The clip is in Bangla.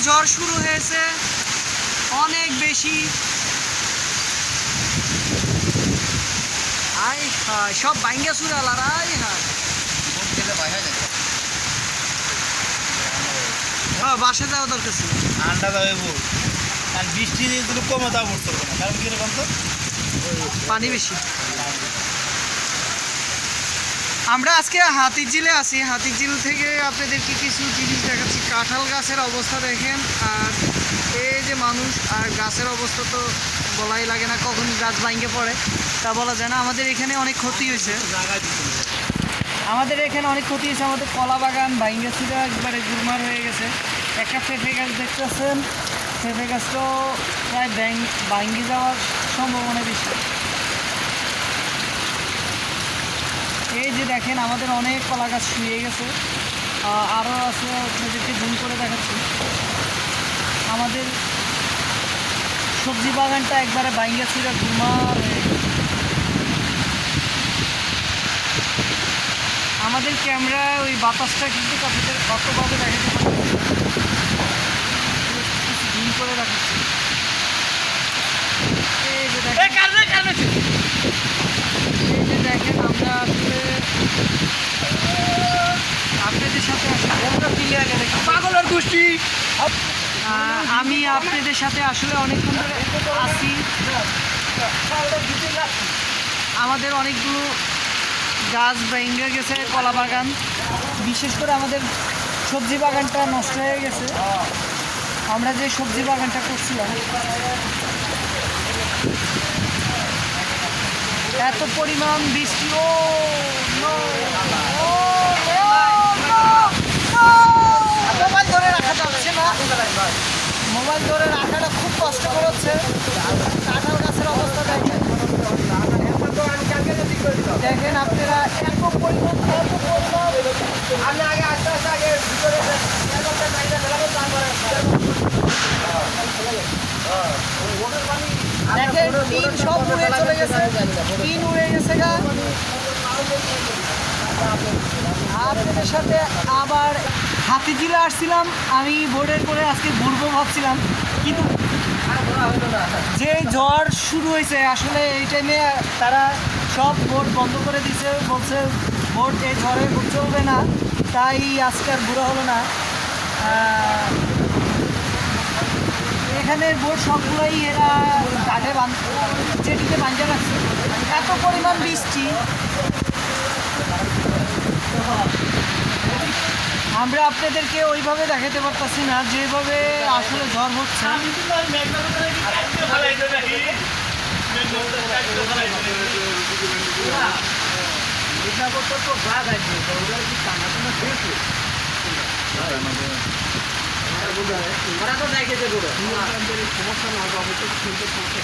ঝড় শুরু হয়েছে অনেক বেশি। আই হায় সব ভাঙ্গা চুরালার। আই হায় বাসে যাওয়া দরকার ছিল। ঠান্ডা যাবে বল, আর বৃষ্টি দিয়ে দিলে কমে যাওয়া পড়তে হবে না, কারণ কিরকম তো পানি বেশি। আমরা আজকে হাতিঝিলে আছি। হাতিঝিল থেকে আপনাদেরকে কিছু জিনিস দেখাচ্ছি। কাঁঠাল গাছের অবস্থা দেখেন, আর এই যে মানুষ, আর গাছের অবস্থা তো বলাই লাগে না, কখন গাছ ভাঙ্গে পড়ে তা বলা যায় না। আমাদের এখানে অনেক ক্ষতি হয়েছে, আমাদের কলা বাগান ভাঙ্গে ছিল, একবারে গুরমার হয়ে গেছে। একটা পেঁপে গাছ দেখতেছেন, পেঁপে গাছটাও প্রায় ভাঙ্গে যাওয়ার সম্ভাবনা বেশি। এই যে দেখেন আমাদের অনেক কলা গাছ শুয়ে গেছে, আরও আছে, আপনাদেরকে জুম করে দেখাচ্ছি। আমাদের সবজি বাগানটা একবারে ভাঙ্গা ছিল, গুরমার হয়ে গেছে। আমাদের ক্যামেরায় ওই বাতাসটা কিন্তু আপনাদের কতভাবে দেখাতে পারছি, জুম করে দেখাচ্ছি। এই যে দেখেন আমরা আসলে আপনাদের সাথে পাগলের গোষ্ঠী। আমি আপনাদের সাথে আসলে অনেকক্ষণ ধরে আছি। আমাদের অনেকগুলো গাছ ভেঙে গেছে, কলা বাগান, বিশেষ করে আমাদের সবজি বাগানটা নষ্ট হয়ে গেছে। আমরা যে সবজি বাগানটা করছিলাম, এত পরিমাণ বৃষ্টি, মোবাইল ধরে রাখা যাচ্ছে না, মোবাইল ধরে রাখাটা খুব কষ্টকর হচ্ছে। কাঁঠাল গাছের অবস্থা দেখেন আপনারা, এত পরিমাণ দেখেন টিন সব উড়ে চলে গেছে, টিন উড়ে গেছে গা। আপনাদের সাথে আবার হাতিঝিলে আসছিলাম, আমি বোর্ডের করে আজকে ঘুরবো ভাবছিলাম, কিন্তু যে ঝড় শুরু হয়েছে আসলে এই টাইমে তারা সব বোর্ড বন্ধ করে দিছে, বলছে বোর্ড এই ঝড়ে চলবে না, তাই আজকে আর ঘোরা হলো না। এখানের বোর্ড সবগুলোই এরা কাঠে চেটিতে বাঁধা রাখছে। এত পরিমাণ বৃষ্টি, আমরা আপনাদেরকে ওইভাবে দেখাতে পারতেছি না যেভাবে আসলে ঝড় হচ্ছে। সমস্যা না হবে, অবশ্যই সমস্যা